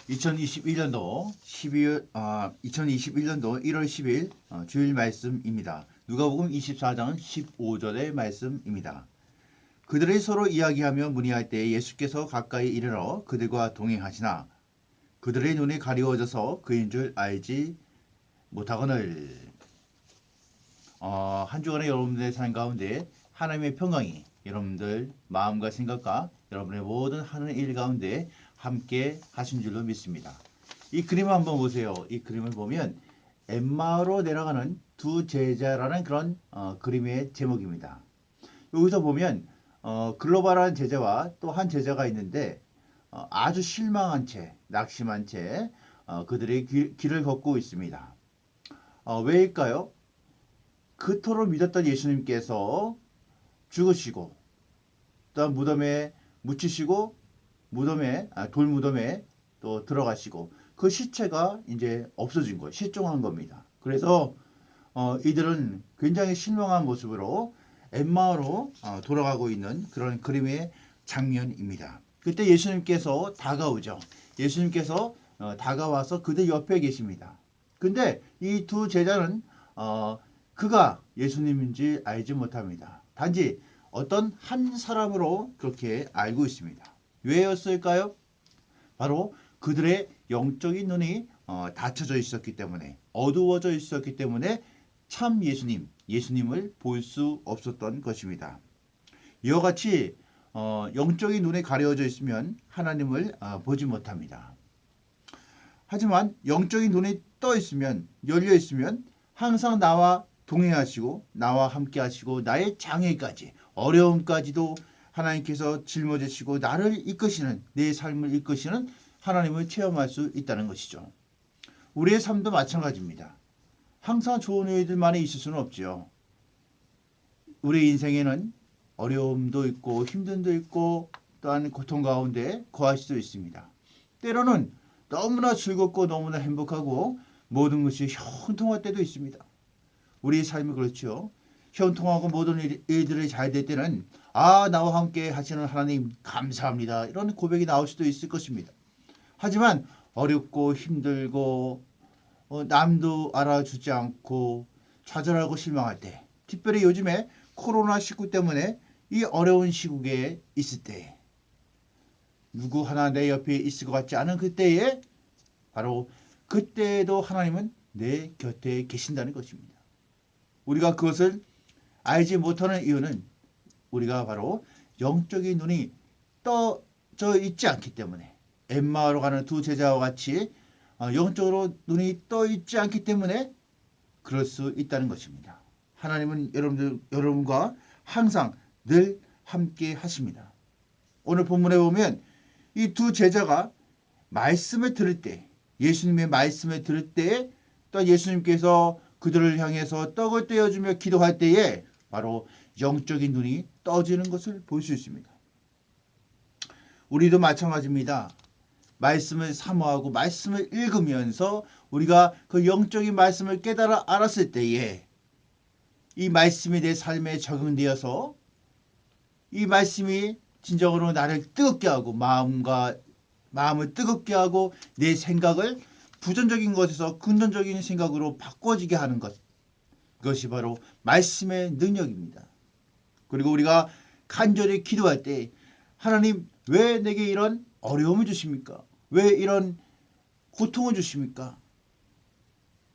2021년도 1월 10일 주일 말씀입니다. 누가복음 24장 15절의 말씀입니다. 그들이 서로 이야기하며 문의할 때 예수께서 가까이 이르러 그들과 동행하시나 그들의 눈이 가리워져서 그인 줄 알지 못하거늘. 한 주간의 여러분들의 삶 가운데 하나님의 평강이 여러분들 마음과 생각과 여러분의 모든 하는 일 가운데 함께 하신 줄로 믿습니다. 이 그림을 한번 보세요. 이 그림을 보면 엠마오로 내려가는 두 제자라는 그런 그림의 제목입니다. 여기서 보면 글로벌한 제자와 또 한 제자가 있는데 아주 실망한 채, 낙심한 채 그들의 길을 걷고 있습니다. 왜일까요? 그토록 믿었던 예수님께서 죽으시고 또 무덤에 묻히시고 돌 무덤에 또 들어가시고 그 시체가 이제 없어진 거예요. 실종한 겁니다. 그래서 이들은 굉장히 실망한 모습으로 엠마오로 돌아가고 있는 그런 그림의 장면입니다. 그때 예수님께서 다가오죠. 예수님께서 다가와서 그들 옆에 계십니다. 근데 이 두 제자는 그가 예수님인지 알지 못합니다. 단지 어떤 한 사람으로 그렇게 알고 있습니다. 왜였을까요? 바로 그들의 영적인 눈이 닫혀져 있었기 때문에, 어두워져 있었기 때문에 참 예수님을 볼 수 없었던 것입니다. 이와 같이 영적인 눈에 가려져 있으면 하나님을 보지 못합니다. 하지만 영적인 눈이 떠 있으면, 열려 있으면 항상 나와 동행하시고 나와 함께 하시고 나의 장애까지 어려움까지도 하나님께서 짊어지시고 나를 이끄시는, 내 삶을 이끄시는 하나님을 체험할 수 있다는 것이죠. 우리의 삶도 마찬가지입니다. 항상 좋은 일들만이 있을 수는 없지요. 우리 인생에는 어려움도 있고 힘듦도 있고 또한 고통 가운데 거할 수도 있습니다. 때로는 너무나 즐겁고 너무나 행복하고 모든 것이 형통할 때도 있습니다. 우리 삶이 그렇죠. 형통하고 모든 일들이 잘 될 때는 나와 함께 하시는 하나님 감사합니다. 이런 고백이 나올 수도 있을 것입니다. 하지만 어렵고 힘들고 남도 알아주지 않고 좌절하고 실망할 때, 특별히 요즘에 코로나19 때문에 이 어려운 시국에 있을 때, 누구 하나 내 옆에 있을 것 같지 않은 그때에 바로 그때에도 하나님은 내 곁에 계신다는 것입니다. 우리가 그것을 알지 못하는 이유는 우리가 바로 영적인 눈이 떠져 있지 않기 때문에, 엠마오로 가는 두 제자와 같이 영적으로 눈이 떠 있지 않기 때문에 그럴 수 있다는 것입니다. 하나님은 여러분과 항상 늘 함께 하십니다. 오늘 본문에 보면 이 두 제자가 말씀을 들을 때, 예수님의 말씀을 들을 때, 또 예수님께서 그들을 향해서 떡을 떼어주며 기도할 때에 바로 영적인 눈이 떠지는 것을 볼 수 있습니다. 우리도 마찬가지입니다. 말씀을 사모하고 말씀을 읽으면서 우리가 그 영적인 말씀을 깨달아 알았을 때에 이 말씀이 내 삶에 적용되어서 이 말씀이 진정으로 나를 뜨겁게 하고 마음을 뜨겁게 하고 내 생각을 부정적인 것에서 긍정적인 생각으로 바꿔지게 하는 것, 그것이 바로 말씀의 능력입니다. 그리고 우리가 간절히 기도할 때 하나님 왜 내게 이런 어려움을 주십니까? 왜 이런 고통을 주십니까?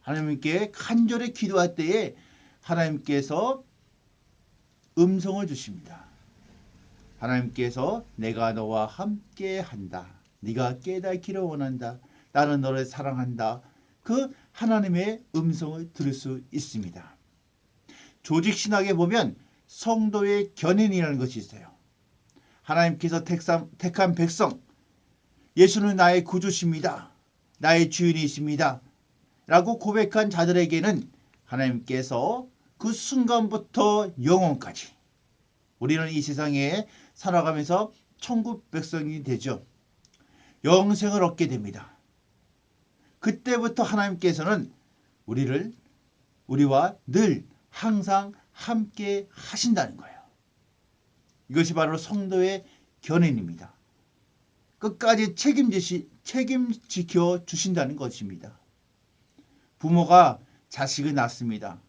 하나님께 간절히 기도할 때에 하나님께서 음성을 주십니다. 하나님께서 내가 너와 함께 한다. 네가 깨닫기를 원한다. 나는 너를 사랑한다. 그 하나님의 음성을 들을 수 있습니다. 조직신학에 보면 성도의 견인이라는 것이 있어요. 하나님께서 택한 백성, 예수는 나의 구주십니다. 나의 주인이십니다. 라고 고백한 자들에게는 하나님께서 그 순간부터 영원까지 우리는 이 세상에 살아가면서 천국 백성이 되죠. 영생을 얻게 됩니다. 그때부터 하나님께서는 우리와 늘 항상 함께 하신다는 거예요. 이것이 바로 성도의 견인입니다. 끝까지 책임지켜 주신다는 것입니다. 부모가 자식을 낳습니다.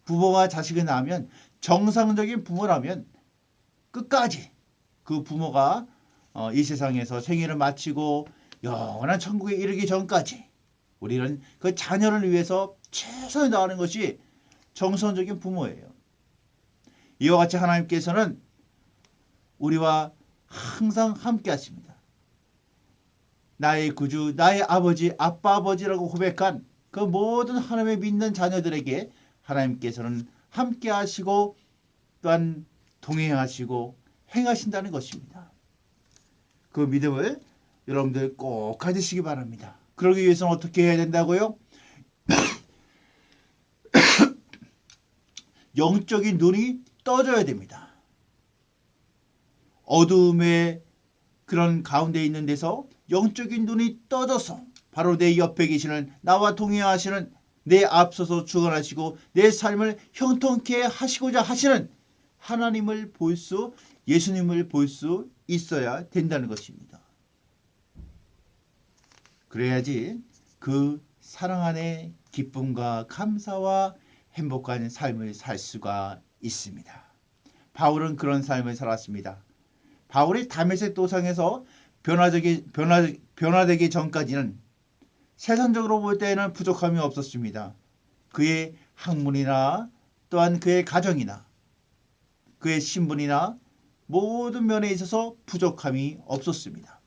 부모가 자식을 낳으면 정상적인 부모라면 끝까지 그 부모가 이 세상에서 생애를 마치고 영원한 천국에 이르기 전까지 우리는 그 자녀를 위해서 최선을 다하는 것이 정성적인 부모예요. 이와 같이 하나님께서는 우리와 항상 함께 하십니다. 나의 구주, 나의 아버지, 아빠 아버지라고 고백한 그 모든 하나님의 믿는 자녀들에게 하나님께서는 함께 하시고 또한 동행하시고 행하신다는 것입니다. 그 믿음을 여러분들 꼭 가지시기 바랍니다. 그러기 위해서는 어떻게 해야 된다고요? 영적인 눈이 떠져야 됩니다. 어두움의 그런 가운데 있는 데서 영적인 눈이 떠져서 바로 내 옆에 계시는 나와 동행하시는 내 앞서서 주관하시고 내 삶을 형통케 하시고자 하시는 하나님을 볼 수, 예수님을 볼 수 있어야 된다는 것입니다. 그래야지 그 사랑 안에 기쁨과 감사와 행복한 삶을 살 수가 있습니다. 바울은 그런 삶을 살았습니다. 바울이 다메섹 도상에서 변화되기 전까지는 세상적으로 볼 때에는 부족함이 없었습니다. 그의 학문이나 또한 그의 가정이나 그의 신분이나 모든 면에 있어서 부족함이 없었습니다.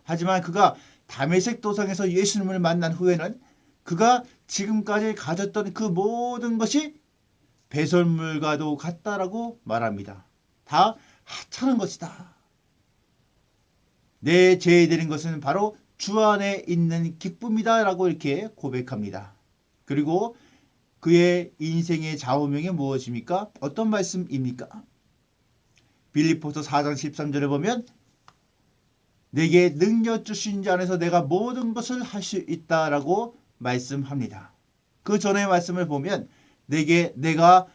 하지만 그가 다메섹 도상에서 예수님을 만난 후에는 그가 지금까지 가졌던 그 모든 것이 배설물과도 같다라고 말합니다. 다 하찮은 것이다. 내 죄에 드린 것은 바로 주 안에 있는 기쁨이다 라고 이렇게 고백합니다. 그리고 그의 인생의 좌우명이 무엇입니까? 어떤 말씀입니까? 빌립보서 4장 13절에 보면 내게 능력 주신 자 안에서 내가 모든 것을 할 수 있다라고 말씀합니다. 그 전의 말씀을 보면 내가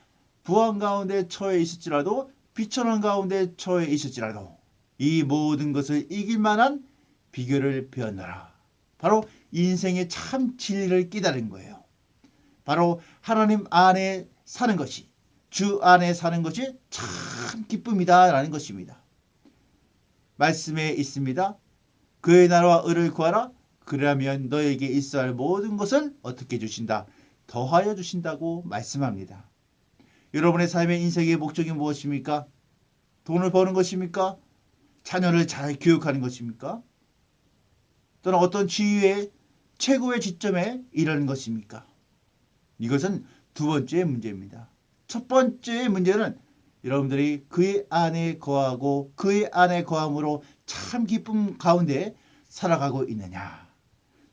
부한 가운데 처해 있을지라도 비천한 가운데 처해 있을지라도 이 모든 것을 이길 만한 비결을 배웠노라. 바로 인생의 참 진리를 깨달은 거예요. 바로 하나님 안에 사는 것이, 주 안에 사는 것이 참 기쁨이다 라는 것입니다. 말씀에 있습니다. 그의 나라와 의를 구하라. 그러면 너에게 있어야 할 모든 것을 어떻게 주신다? 더하여 주신다고 말씀합니다. 여러분의 삶의 인생의 목적이 무엇입니까? 돈을 버는 것입니까? 자녀를 잘 교육하는 것입니까? 또는 어떤 지위의 최고의 지점에 이르는 것입니까? 이것은 두 번째 문제입니다. 첫 번째 문제는 여러분들이 그의 안에 거하고 그의 안에 거함으로 참 기쁨 가운데 살아가고 있느냐.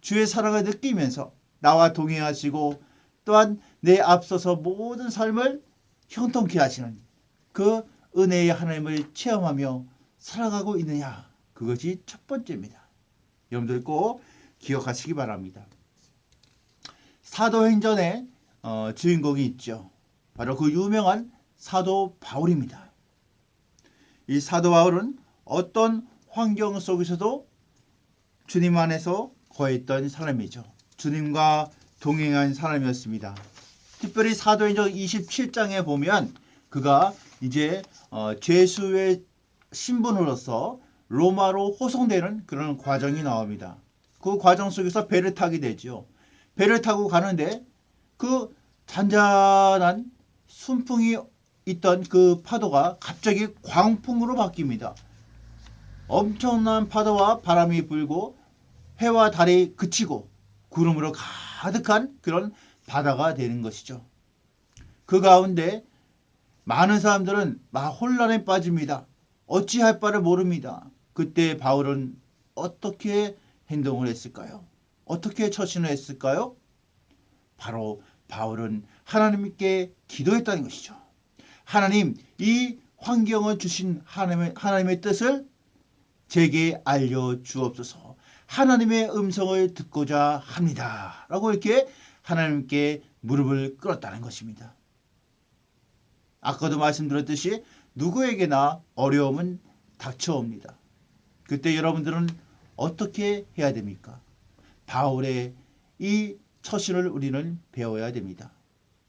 주의 사랑을 느끼면서 나와 동행하시고 또한 내 앞서서 모든 삶을 형통케 하시는 그 은혜의 하나님을 체험하며 살아가고 있느냐. 그것이 첫 번째입니다. 여러분들 꼭 기억하시기 바랍니다. 사도행전에 주인공이 있죠. 바로 그 유명한 사도 바울입니다. 이 사도 바울은 어떤 환경 속에서도 주님 안에서 거했던 사람이죠. 주님과 동행한 사람이었습니다. 특별히 사도행전 27장에 보면 그가 이제 죄수의 신분으로서 로마로 호송되는 그런 과정이 나옵니다. 그 과정 속에서 배를 타게 되죠. 배를 타고 가는데 그 잔잔한 순풍이 있던 그 파도가 갑자기 광풍으로 바뀝니다. 엄청난 파도와 바람이 불고 해와 달이 그치고 구름으로 가득한 그런 바다가 되는 것이죠. 그 가운데 많은 사람들은 막 혼란에 빠집니다. 어찌할 바를 모릅니다. 그때 바울은 어떻게 행동을 했을까요? 어떻게 처신을 했을까요? 바로 바울은 하나님께 기도했다는 것이죠. 하나님, 이 환경을 주신 하나님의 뜻을 제게 알려주옵소서. 하나님의 음성을 듣고자 합니다. 라고 이렇게 하나님께 무릎을 꿇었다는 것입니다. 아까도 말씀드렸듯이 누구에게나 어려움은 닥쳐옵니다. 그때 여러분들은 어떻게 해야 됩니까? 바울의 이 처신을 우리는 배워야 됩니다.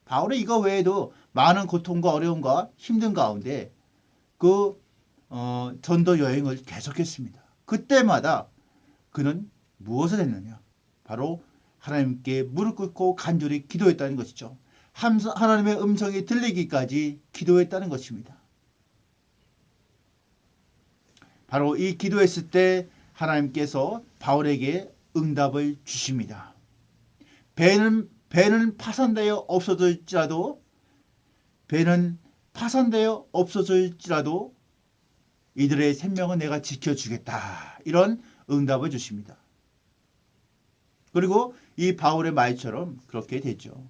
바울의 이거 외에도 많은 고통과 어려움과 힘든 가운데 그 전도 여행을 계속했습니다. 그때마다 그는 무엇을 했느냐? 바로 하나님께 무릎 꿇고 간절히 기도했다는 것이죠. 하나님의 음성이 들리기까지 기도했다는 것입니다. 바로 이 기도했을 때 하나님께서 바울에게 응답을 주십니다. 배는 파산되어 없어질지라도 이들의 생명은 내가 지켜주겠다. 이런 응답을 주십니다. 그리고 이 바울의 말처럼 그렇게 되죠.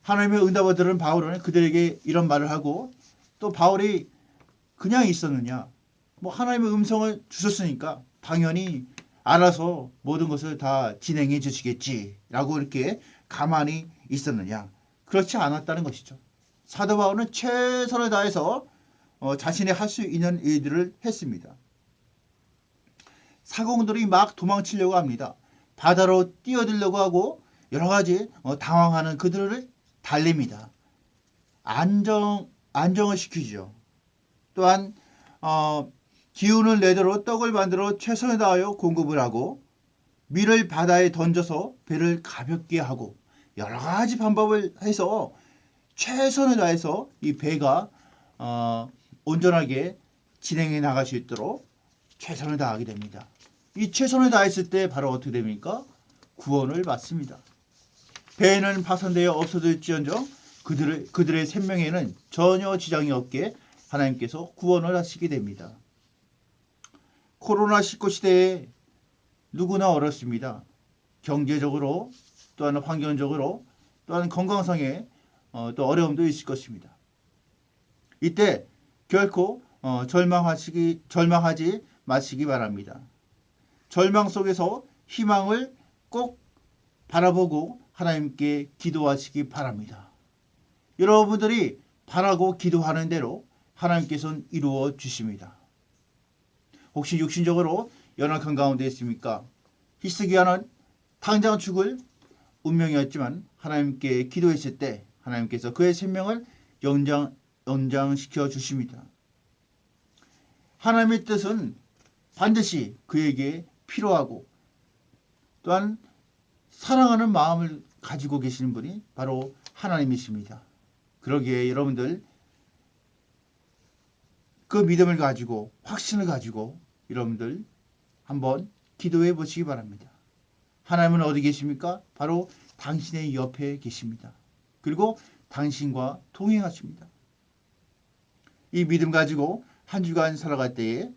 하나님의 응답을 들은 바울은 그들에게 이런 말을 하고 또 바울이 그냥 있었느냐? 뭐 하나님의 음성을 주셨으니까 당연히 알아서 모든 것을 다 진행해 주시겠지라고 이렇게 가만히 있었느냐? 그렇지 않았다는 것이죠. 사도 바울은 최선을 다해서 자신이 할 수 있는 일들을 했습니다. 사공들이 막 도망치려고 합니다. 바다로 뛰어들려고 하고 여러 가지 당황하는 그들을 달랩니다. 안정을 시키죠. 또한 기운을 내도록 떡을 만들어 최선을 다하여 공급을 하고 밀을 바다에 던져서 배를 가볍게 하고 여러 가지 방법을 해서 최선을 다해서 이 배가 온전하게 진행해 나갈 수 있도록 최선을 다하게 됩니다. 이 최선을 다했을 때 바로 어떻게 됩니까? 구원을 받습니다. 배는 파손되어 없어질지언정 그들의 생명에는 전혀 지장이 없게 하나님께서 구원을 하시게 됩니다. 코로나19 시대에 누구나 어렵습니다. 경제적으로 또한 환경적으로 또한 건강상의 또 어려움도 있을 것입니다. 이때 결코 절망하지 마시기 바랍니다. 절망 속에서 희망을 꼭 바라보고 하나님께 기도하시기 바랍니다. 여러분들이 바라고 기도하는 대로 하나님께서는 이루어 주십니다. 혹시 육신적으로 연약한 가운데 있습니까? 히스기야는 당장 죽을 운명이었지만 하나님께 기도했을 때 하나님께서 그의 생명을 연장시켜 주십니다. 하나님의 뜻은 반드시 그에게 필요하고 또한 사랑하는 마음을 가지고 계시는 분이 바로 하나님이십니다. 그러기에 여러분들 그 믿음을 가지고 확신을 가지고 여러분들 한번 기도해 보시기 바랍니다. 하나님은 어디 계십니까? 바로 당신의 옆에 계십니다. 그리고 당신과 동행하십니다. 이 믿음 가지고 한 주간 살아갈 때에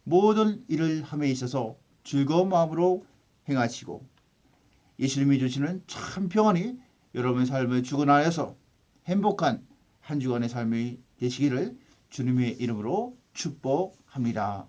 모든 일을 함에 있어서 즐거운 마음으로 행하시고 예수님이 주시는 참 평안이 여러분의 삶을 주관하여서 행복한 한 주간의 삶이 되시기를 주님의 이름으로 축복합니다.